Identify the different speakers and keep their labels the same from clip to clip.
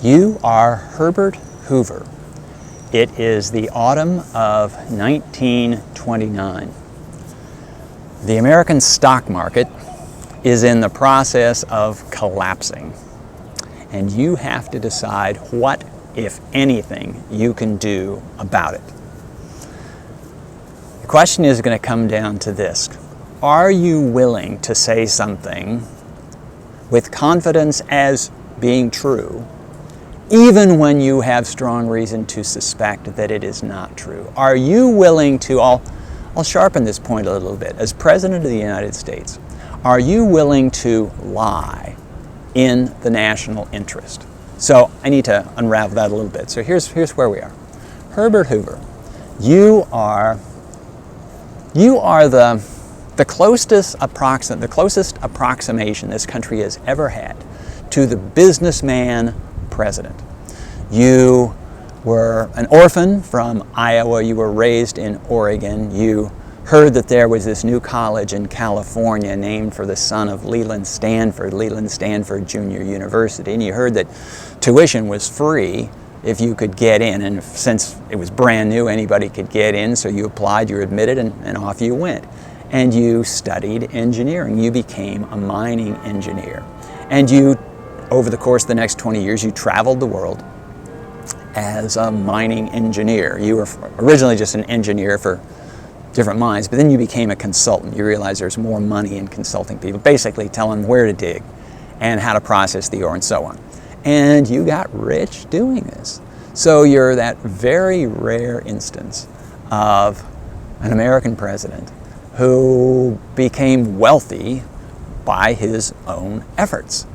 Speaker 1: You are Herbert Hoover. It is the autumn of 1929. The American stock market is in the process of collapsing, and you have to decide what, if anything, you can do about it. The question is going to come down to this. Are you willing to say something with confidence as being true, even when you have strong reason to suspect that it is not true? Are you willing to, I'll sharpen this point a little bit, as President of the United States, are you willing to lie in the national interest? So I need to unravel that a little bit. So here's where we are. Herbert Hoover, you are the closest approximation this country has ever had to the businessman president. You were an orphan from Iowa. You were raised in Oregon. You heard that there was this new college in California named for the son of Leland Stanford Junior University. And you heard that tuition was free if you could get in. And since it was brand new, anybody could get in. So you applied, you were admitted, and off you went. And you studied engineering. You became a mining engineer. And you, over the course of the next 20 years, you traveled the world as a mining engineer. You were originally just an engineer for different mines, but then you became a consultant. You realized there's more money in consulting people, basically telling them where to dig and how to process the ore and so on. And you got rich doing this. So you're that very rare instance of an American president who became wealthy by his own efforts.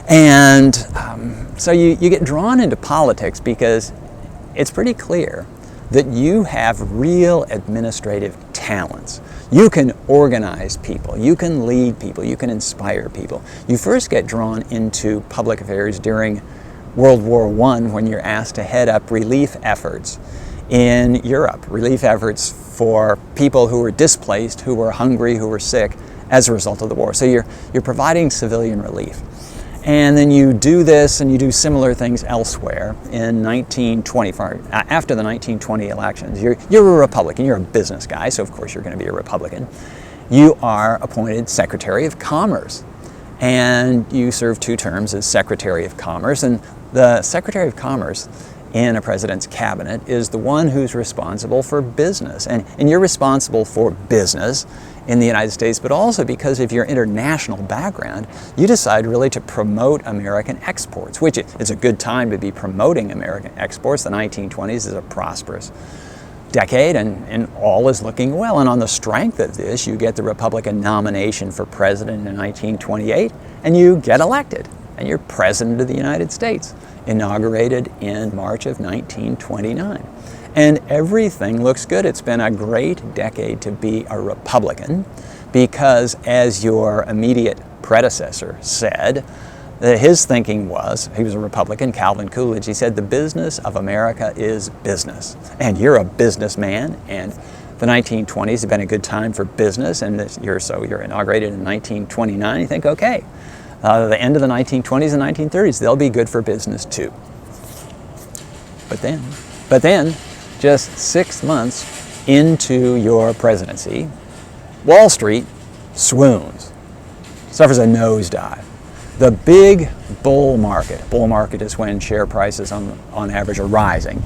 Speaker 1: And so you get drawn into politics because it's pretty clear that you have real administrative talents. You can organize people, you can lead people, you can inspire people. You first get drawn into public affairs during World War I when you're asked to head up relief efforts in Europe, relief efforts for people who were displaced, who were hungry, who were sick as a result of the war. So you're providing civilian relief. And then you do this and you do similar things elsewhere. In 1920, after the 1920 elections, you're a Republican, you're a business guy, so of course you're going to be a Republican. You are appointed Secretary of Commerce, and you serve 2 terms as Secretary of Commerce. And the Secretary of Commerce in a president's cabinet is the one who's responsible for business. And you're responsible for business in the United States, but also because of your international background, you decide really to promote American exports, which is a good time to be promoting American exports. The 1920s is a prosperous decade, and all is looking well. And on the strength of this, you get the Republican nomination for president in 1928, and you get elected, and you're President of the United States, inaugurated in March of 1929. And everything looks good. It's been a great decade to be a Republican because, as your immediate predecessor said, his thinking was, he was a Republican, Calvin Coolidge, he said, the business of America is business. And you're a businessman, and the 1920s have been a good time for business, and you're inaugurated in 1929. You think, okay, the end of the 1920s and 1930s, they'll be good for business too. But then, just 6 months into your presidency, Wall Street swoons, suffers a nosedive. The big bull market is when share prices on average are rising.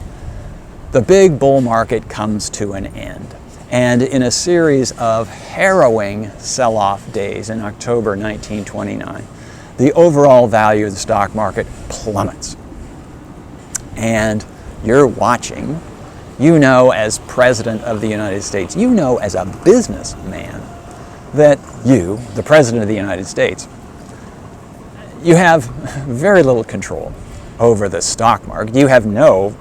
Speaker 1: The big bull market comes to an end. And in a series of harrowing sell-off days in October 1929, the overall value of the stock market plummets. And you're watching. You know, as President of the United States, you know as a businessman that you, the President of the United States, you have very little control over the stock market. You have no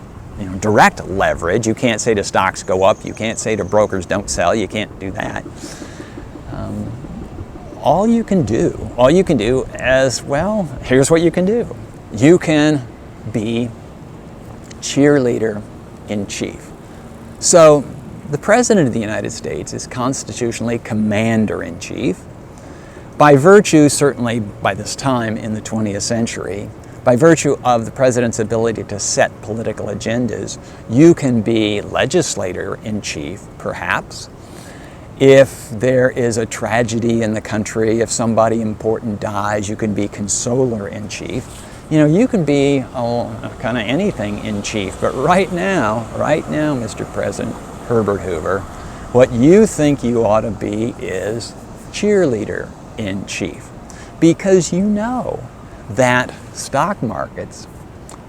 Speaker 1: direct leverage. You can't say to stocks go up. You can't say to brokers don't sell. You can't do that. All you can do as well, here's what you can do. You can be cheerleader in chief. So the President of the United States is constitutionally commander-in-chief. By virtue, certainly by this time in the 20th century, by virtue of the president's ability to set political agendas, you can be legislator-in-chief, perhaps. If there is a tragedy in the country, if somebody important dies, you can be consoler-in-chief. You know, you can be kind of anything in chief. But right now, Mr. President Herbert Hoover, what you think you ought to be is cheerleader-in-chief. Because you know that stock markets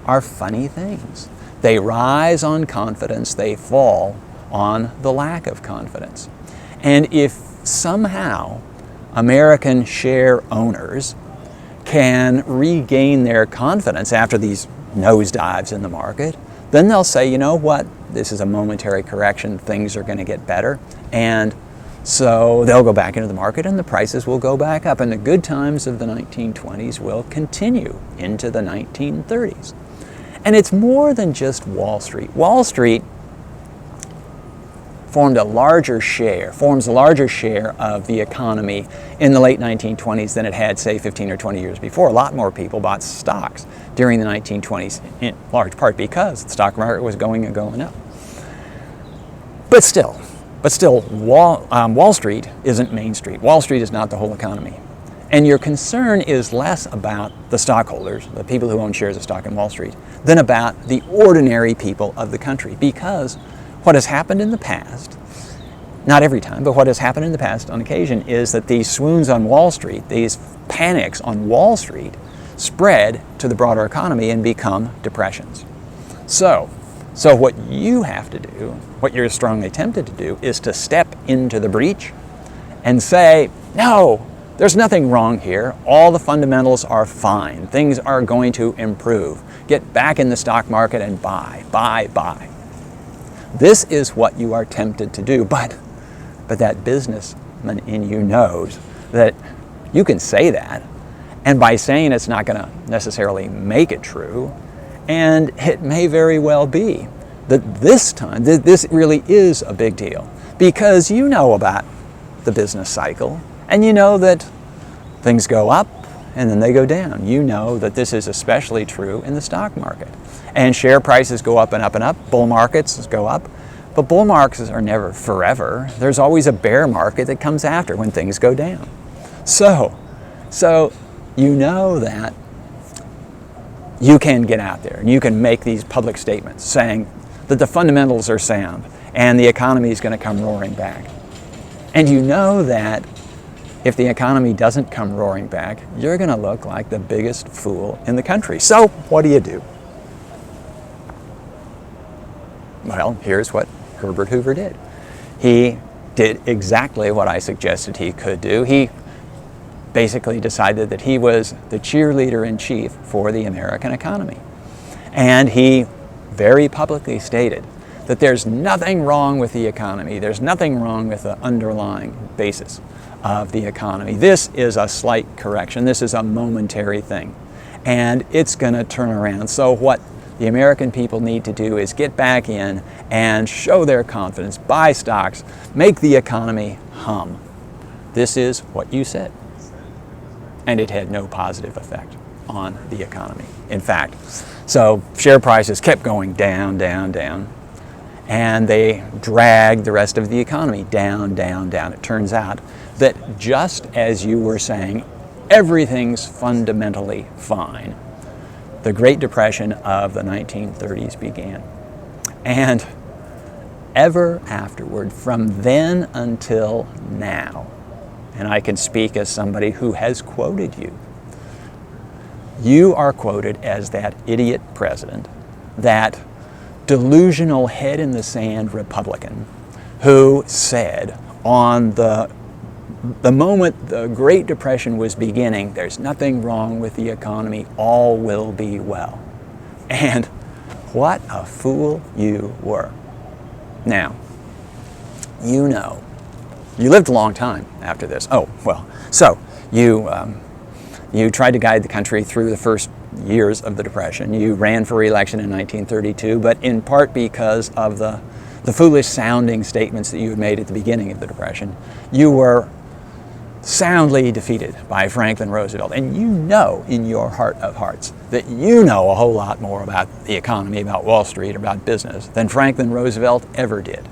Speaker 1: are funny things. They rise on confidence, they fall on the lack of confidence. And if somehow American share owners can regain their confidence after these nosedives in the market, then they'll say, you know what, this is a momentary correction, things are going to get better. And so they'll go back into the market and the prices will go back up. And the good times of the 1920s will continue into the 1930s. And it's more than just Wall Street. Wall Street forms a larger share of the economy in the late 1920s than it had, say, 15 or 20 years before. A lot more people bought stocks during the 1920s, in large part because the stock market was going up. But still, Wall Street isn't Main Street. Wall Street is not the whole economy. And your concern is less about the stockholders, the people who own shares of stock in Wall Street, than about the ordinary people of the country. Because what has happened in the past, not every time, but what has happened in the past on occasion is that these swoons on Wall Street, these panics on Wall Street, spread to the broader economy and become depressions. So what you have to do, what you're strongly tempted to do, is to step into the breach and say, no, there's nothing wrong here. All the fundamentals are fine. Things are going to improve. Get back in the stock market and buy. This is what you are tempted to do, but that businessman in you knows that you can say that, and by saying it's not going to necessarily make it true, and it may very well be that this time, this really is a big deal, because you know about the business cycle, and you know that things go up and then they go down. You know that this is especially true in the stock market. And share prices go up and up and up. Bull markets go up. But bull markets are never forever. There's always a bear market that comes after when things go down. So you know that you can get out there and you can make these public statements saying that the fundamentals are sound and the economy is going to come roaring back. And you know that if the economy doesn't come roaring back, you're going to look like the biggest fool in the country. So what do? Well, here's what Herbert Hoover did. He did exactly what I suggested he could do. He basically decided that he was the cheerleader-in-chief for the American economy. And he very publicly stated that there's nothing wrong with the economy. There's nothing wrong with the underlying basis of the economy. This is a slight correction. This is a momentary thing. And it's going to turn around. So what the American people need to do is get back in and show their confidence, buy stocks, make the economy hum. This is what you said. And it had no positive effect on the economy. In fact, so share prices kept going down, and they dragged the rest of the economy down. It turns out that just as you were saying, everything's fundamentally fine. The Great Depression of the 1930s began. And ever afterward, from then until now, and I can speak as somebody who has quoted you, you are quoted as that idiot president, that delusional head-in-the-sand Republican who said on the moment the Great Depression was beginning, there's nothing wrong with the economy, all will be well. And what a fool you were. Now, you know, you lived a long time after this. Oh, well, so you tried to guide the country through the first years of the Depression. You ran for re-election in 1932, but in part because of the foolish sounding statements that you had made at the beginning of the Depression, you were soundly defeated by Franklin Roosevelt. And you know in your heart of hearts that you know a whole lot more about the economy, about Wall Street, about business than Franklin Roosevelt ever did.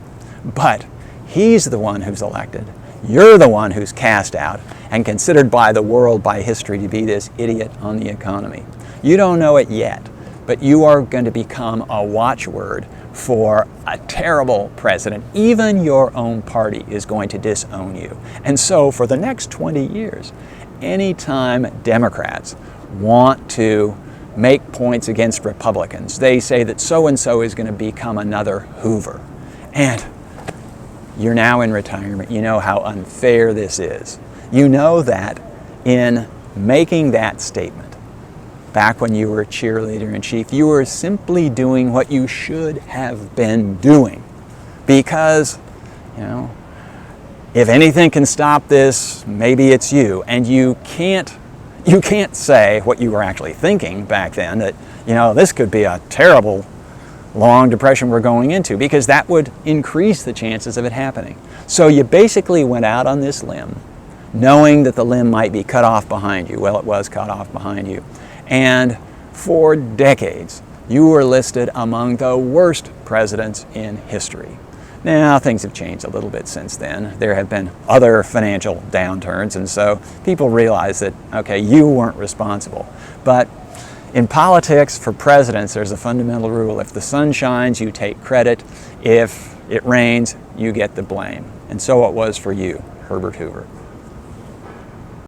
Speaker 1: But he's the one who's elected. You're the one who's cast out and considered by the world, by history, to be this idiot on the economy. You don't know it yet, but you are going to become a watchword for a terrible president. Even your own party is going to disown you. And so for the next 20 years, anytime Democrats want to make points against Republicans, they say that so-and-so is going to become another Hoover. And you're now in retirement. You know how unfair this is. You know that in making that statement, back when you were a cheerleader-in-chief, you were simply doing what you should have been doing. Because, you know, if anything can stop this, maybe it's you. And you can't say what you were actually thinking back then, that, you know, this could be a terrible long depression we're going into, because that would increase the chances of it happening. So you basically went out on this limb, knowing that the limb might be cut off behind you. Well, it was cut off behind you. And for decades, you were listed among the worst presidents in history. Now, things have changed a little bit since then. There have been other financial downturns, and so people realize that, okay, you weren't responsible. But in politics, for presidents, there's a fundamental rule. If the sun shines, you take credit. If it rains, you get the blame. And so it was for you, Herbert Hoover.